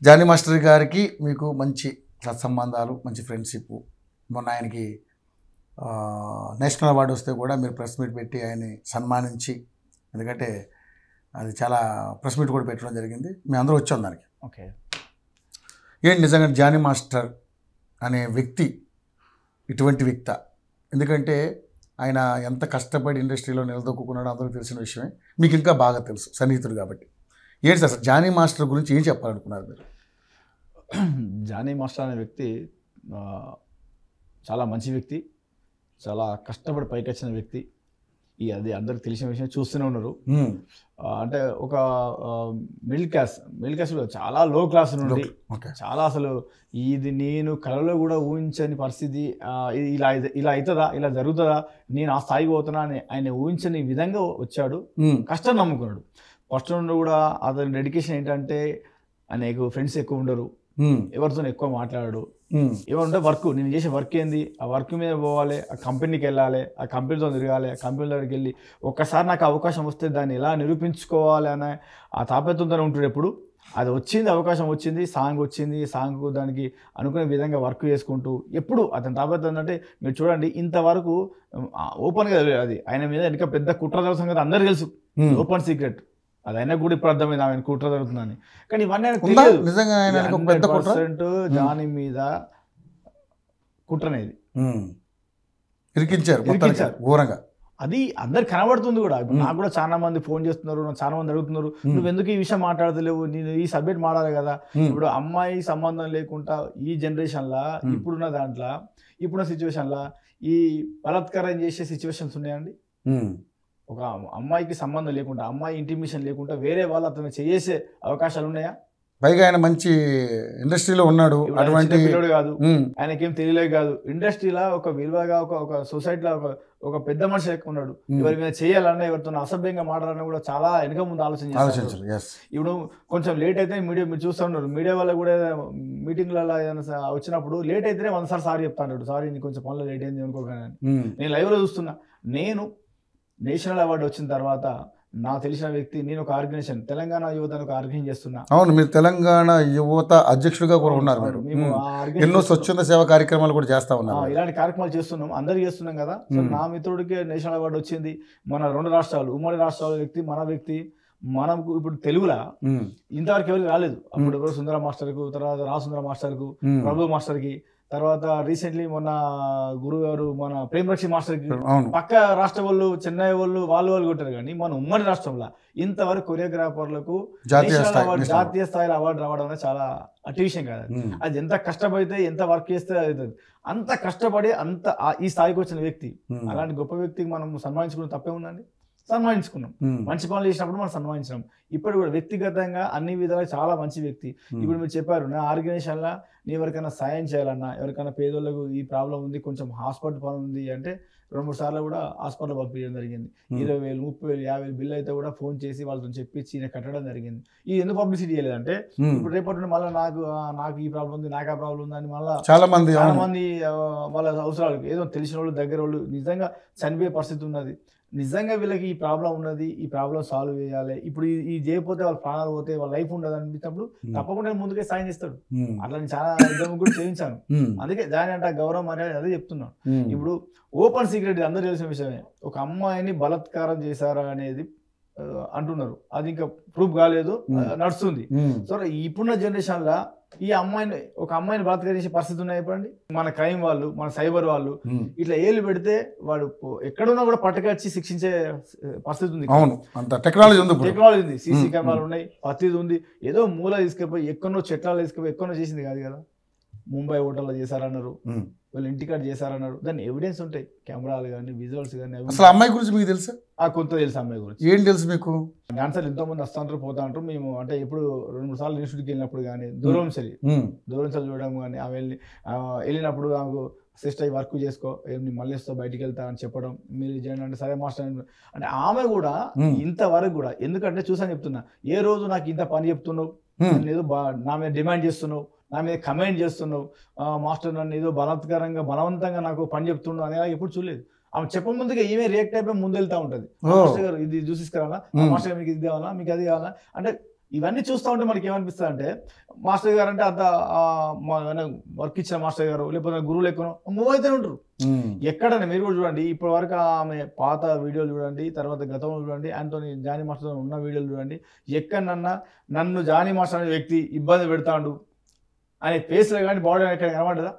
Johnny master గారికి మీకు మంచి సత్సంబంధాలు, మంచి ఫ్రెండ్షిప్. మొన్న ఆయనకి నేషనల్ అవార్డు వస్తే కూడా మీరు ప్రెస్ మీట్ పెట్టి ఆయన్ని సన్మానించి, ఎందుకంటే అది చాలా ప్రెస్ మీట్ కూడా పెట్టడం జరిగింది. మేము అందరూ వచ్చాం దానికి. ఓకే, ఏంటి నిజంగా జానీ మాస్టర్ అనే వ్యక్తి ఇటువంటి వ్యక్త? ఎందుకంటే ఆయన ఎంత కష్టపడి ఇండస్ట్రీలో నిలదొక్కున్నాడో అందరికీ తెలిసిన విషయమే. మీకు ఇంకా బాగా తెలుసు, సన్నిహితుడు కాబట్టి. ఏంటి సార్ జానీ మాస్టర్ గురించి ఏం చెప్పాలనుకున్నారు మీరు? జానీ మాస్టర్ అనే వ్యక్తి చాలా మంచి వ్యక్తి, చాలా కష్టపడి పైకి వచ్చిన వ్యక్తి. అది అందరికి తెలిసిన విషయం, చూస్తూనే ఉన్నారు. అంటే ఒక మిడిల్ క్లాస్ చాలా లో క్లాస్ నుండి చాలా అసలు ఇది నేను కళలో కూడా ఊహించని పరిస్థితి, ఇలా అవుతుందా, ఇలా జరుగుతుందా, నేను ఆ స్థాయికి పోతున్నా అని ఆయన ఊహించని విధంగా వచ్చాడు. కష్టం నమ్ముకున్నాడు. ఫస్ట్ నుండి కూడా అతని డెడికేషన్ ఏంటంటే ఆయనకు ఫ్రెండ్స్ ఎక్కువ ఉండరు, ఎవరితో ఎక్కువ మాట్లాడాడు. ఏమంటే వర్క్, నేను చేసే వర్క్ ఏంది, ఆ వర్క్ మీద పోవాలి, ఆ కంపెనీకి వెళ్ళాలి, ఆ కంపెనీతో తిరగాలి, ఆ కంపెనీ దగ్గరికి వెళ్ళి ఒక్కసారి నాకు అవకాశం వస్తే దాన్ని ఎలా నిరూపించుకోవాలి అనే ఆ తాపత్రంతోనే ఉంటాడు ఎప్పుడు. అది వచ్చింది, అవకాశం వచ్చింది, సాంగ్ వచ్చింది, సాంగ్ దానికి అనుకునే విధంగా వర్క్ చేసుకుంటూ ఎప్పుడు అతని తాపత్రం ఏంటంటే మీరు చూడండి, ఇంతవరకు ఓపెన్గా అది ఆయన మీద ఇంకా పెద్ద కుట్ర జరుగుతుంది కదా, అందరికీ తెలుసు, ఓపెన్ సీక్రెట్. అది అయినా కూడా ఇప్పుడు అర్థమైంది ఆయన కుట్ర జరుగుతుందని. కానీ ఇవన్నీ ఆయనకు 100% జానీ మీద కుట్రనేది ఇరికించారు ఘోరంగా. అది అందరికి కనబడుతుంది కూడా. ఇప్పుడు నాకు కూడా చాలా మంది ఫోన్ చేస్తున్నారు, చాలా మంది అడుగుతున్నారు, నువ్వు ఎందుకు ఈ విషయం మాట్లాడతలేవు, నేను ఈ సబ్జెక్ట్ మాట్లాడాలి కదా. ఇప్పుడు అమ్మాయి సంబంధం లేకుండా ఈ జనరేషన్లో, ఇప్పుడున్న దాంట్లో, ఇప్పుడున్న సిచ్యువేషన్లో ఈ బలాత్కారం చేసే సిచ్యువేషన్స్ ఉన్నాయండి. ఒక అమ్మాయికి సంబంధం లేకుండా, అమ్మాయి ఇంటిమేషన్ లేకుండా వేరే వాళ్ళు అతను చేసే అవకాశాలు ఉన్నాయా? పైగా ఆయన మంచి ఇండస్ట్రీలో ఉన్నాడు, అటువంటి పిల్లడు కాదు, ఆయనకేం తెలియలేదు కాదు. ఇండస్ట్రీలో ఒక విలువగా, ఒక సొసైటీలో ఒక పెద్ద మనిషి ఎక్కువ ఉన్నాడు. ఎవరి మీద చేయాలన్నా, ఎవరితో అసభ్యంగా మాట్లాడాలన్నా కూడా చాలా వెనక ముందు ఆలోచించారు. ఇప్పుడు కొంచెం లేట్ అయితే మీడియా మీరు చూస్తూ ఉన్నారు, మీడియా వల్ల కూడా మీటింగ్లలో వచ్చినప్పుడు లేట్ అయితేనే 100 సార్లు సారీ చెప్తాడు, సారీ నీకు కొంచెం పనులు లేట్ అయింది అనుకోగానే. నేను లైవ్లో చూస్తున్నా. నేను నేషనల్ అవార్డు వచ్చిన తర్వాత నాకు తెలిసిన వ్యక్తి, నేను ఒక ఆర్గనైజేషన్, తెలంగాణ యువతను ఒక ఆర్గనైజేషన్ చేస్తున్నా. అవును, మీరు తెలంగాణ యువత అధ్యక్షుడిగా కూడా ఉన్నారు. మేము ఎన్నో స్వచ్ఛంద సేవా కార్యక్రమాలు కూడా చేస్తా ఉన్నాం. ఇలాంటి కార్యక్రమాలు చేస్తున్నాం, అందరికి చేస్తున్నాం కదా. నా మిత్రుడికి నేషనల్ అవార్డు వచ్చింది. మన 2 రాష్ట్రాలు, ఉమ్మడి రాష్ట్రాల వ్యక్తి, మన వ్యక్తి. మనకు ఇప్పుడు తెలుగులో ఇంతవరకు ఎవరికి రాలేదు. అప్పుడు ఎవరు సుందర మాస్టర్కు, తర్వాత రాసుందర మాస్టర్కు, ప్రభు మాస్టర్కి, తర్వాత రీసెంట్లీ మొన్న గురువు గారు మన ప్రేమరక్షి మాస్టర్కి, పక్క రాష్ట్ర చెన్నై వాళ్ళు కొట్టారు. కానీ మన ఉమ్మడి రాష్ట్రంలో ఇంతవరకు కొరియోగ్రాఫర్లకు జాతీయ స్థాయిలో అవార్డు రావడం అనేది చాలా అట్టి విషయం కాదు. అది ఎంత కష్టపడితే, ఎంత వర్క్ చేస్తే అవుతుంది. అంత కష్టపడి అంత ఈ స్థాయికి వచ్చిన వ్యక్తి, అలాంటి గొప్ప వ్యక్తికి మనం సన్మానించుకున్న తప్పే ఉందండి. సన్మానించుకున్నాం, మంచి పనులు చేసినప్పుడు మనం సన్మానించాం. ఇప్పుడు కూడా వ్యక్తిగతంగా అన్ని విధాలుగా చాలా మంచి వ్యక్తి. ఇప్పుడు మీరు చెప్పారు, నా ఆర్గనైజేషన్లో నేను ఎవరికైనా సాయం చేయాలన్నా, ఎవరికైనా పేదోళ్ళకు ఈ ప్రాబ్లం ఉంది, కొంచెం హాస్పిటల్ పని ఉంది అంటే 2-3 సార్లు కూడా హాస్పిటల్ పంపించడం జరిగింది. 20,000, 30,000, 50,000 బిల్లు అయితే కూడా ఫోన్ చేసి వాళ్ళతో చెప్పించి నేను కట్టడం జరిగింది. ఇది ఎందుకు పబ్లిసిటీ చేయలేదంటే, ఇప్పుడు రేపటి మళ్ళీ నాకు ఈ ప్రాబ్లం ఉంది, నాకు ఆ ప్రాబ్లం ఉంది అని మళ్ళీ చాలా మంది వాళ్ళ అవసరాలకు ఏదో తెలిసిన వాళ్ళు, దగ్గర వాళ్ళు నిజంగా చనిపోయే పరిస్థితి ఉన్నది. నిజంగా వీళ్ళకి ఈ ప్రాబ్లం ఉన్నది, ఈ ప్రాబ్లం సాల్వ్ చేయాలి, ఇప్పుడు ఈ చేయకపోతే వాళ్ళ ప్రాణాలు పోతే, వాళ్ళ లైఫ్ ఉండదు అనిపించినప్పుడు తప్పకుండా ముందుకే సాయం చేస్తాడు. అట్లా నేను చాలా ఎగ్జాంపుల్ కూడా చేయించాను. అందుకే దాని అంటే గౌరవం అనేది అదే చెప్తున్నాను. ఇప్పుడు ఓపెన్ సీక్రెట్ అందరూ తెలిసిన విషయమే, ఒక అమ్మాయిని బలాత్కారం చేశారా అనేది అంటున్నారు. అది ఇంకా ప్రూఫ్ కాలేదు, నడుస్తుంది. సో ఇప్పుడున్న జనరేషన్లో ఈ ఒక అమ్మాయిని బలాత్కారం చేసే పరిస్థితి ఉన్నాయి. చెప్పండి, మన క్రైమ్ వాళ్ళు, మన సైబర్ వాళ్ళు ఇట్లా ఏళ్ళు పెడితే వాడు ఎక్కడున్నా కూడా పట్టుకొచ్చి శిక్షించే పరిస్థితి ఉంది. టెక్నాలజీ ఉంది, సీసీ కెమెరాలు ఉన్నాయి, ప్రతిది ఉంది. ఏదో మూల తీసుకుపోయి ఎక్కడో చెట్లాలు తీసుకుపోయి ఎక్కడో చేసింది కాదు కదా. ముంబై హోటల్లో చేశారన్నారు, వాళ్ళు ఇంటికాడ చేశారన్నారు, దాన్ని ఎవిడెన్స్ ఉంటాయి, కెమెరాలు కానీ, విజువల్స్ కానీ. అసలు అమ్మాయి గురించి మీకు తెలుసా? కొంత తెలుసు అమ్మాయి గురించి. ఏం తెలుసు మీకు? డాన్సర్లు ఎంతో మంది వస్తూ ఉంటారు, పోతా ఉంటారు. మేము అంటే ఎప్పుడు 2-3 సార్లు ఇన్స్టిట్యూట్కి వెళ్ళినప్పుడు కానీ, దూరం చూడడం కానీ, వెళ్ళినప్పుడు నాకు సిస్టర్ వర్క్ చేసుకో, మళ్ళీ వస్తా, బయటికి వెళ్తా అని చెప్పడం, మీరు చేయండి అంటే సరే మాస్టర్ అంటే ఆమె కూడా ఇంతవరకు కూడా. ఎందుకంటే చూసాను చెప్తున్నా, ఏ రోజు నాకు ఇంత పని చెప్తున్నావు, ఏదో నా మీద డిమాండ్ చేస్తున్నావు, నా మీద కమెంట్ చేస్తున్నావు, మాస్టర్ నన్ను ఏదో బలవంతంగా నాకు పని చెప్తున్నావు అనేది ఎప్పుడు చూడలేదు. ఆమె చెప్ప ముందుగా ఏమే రియాక్ట్ అయిపోయి ముందు వెళ్తా ఉంటుంది. మాస్టర్ గారు ఇది చూసిస్కరాలా, మాస్టర్ గారు మీకు ఇది కావాలా, మీకు అది కావాలా అంటే ఇవన్నీ చూస్తూ ఉంటే మనకి ఏమనిపిస్తుంది అంటే మాస్టర్ గారు అంటే అంత వర్క్ ఇచ్చిన మాస్టర్ గారు లేకపోతే గురువులు ఎక్కువ మూవ్ అయితే ఉంటారు. ఎక్కడైనా మీరు కూడా చూడండి, ఇప్పటి వరకు ఆమె పాత వీడియోలు చూడండి, తర్వాత గతంలో చూడండి, ఆంటోనీ జానీ మాస్టర్ ఉన్న వీడియోలు చూడండి, ఎక్కడన్నా నన్ను జానీ మాస్టర్ అనే వ్యక్తి ఇబ్బంది పెడతాడు అనే ఫేస్లో కానీ బాడీ ఎక్కడ కనబడ్డదా?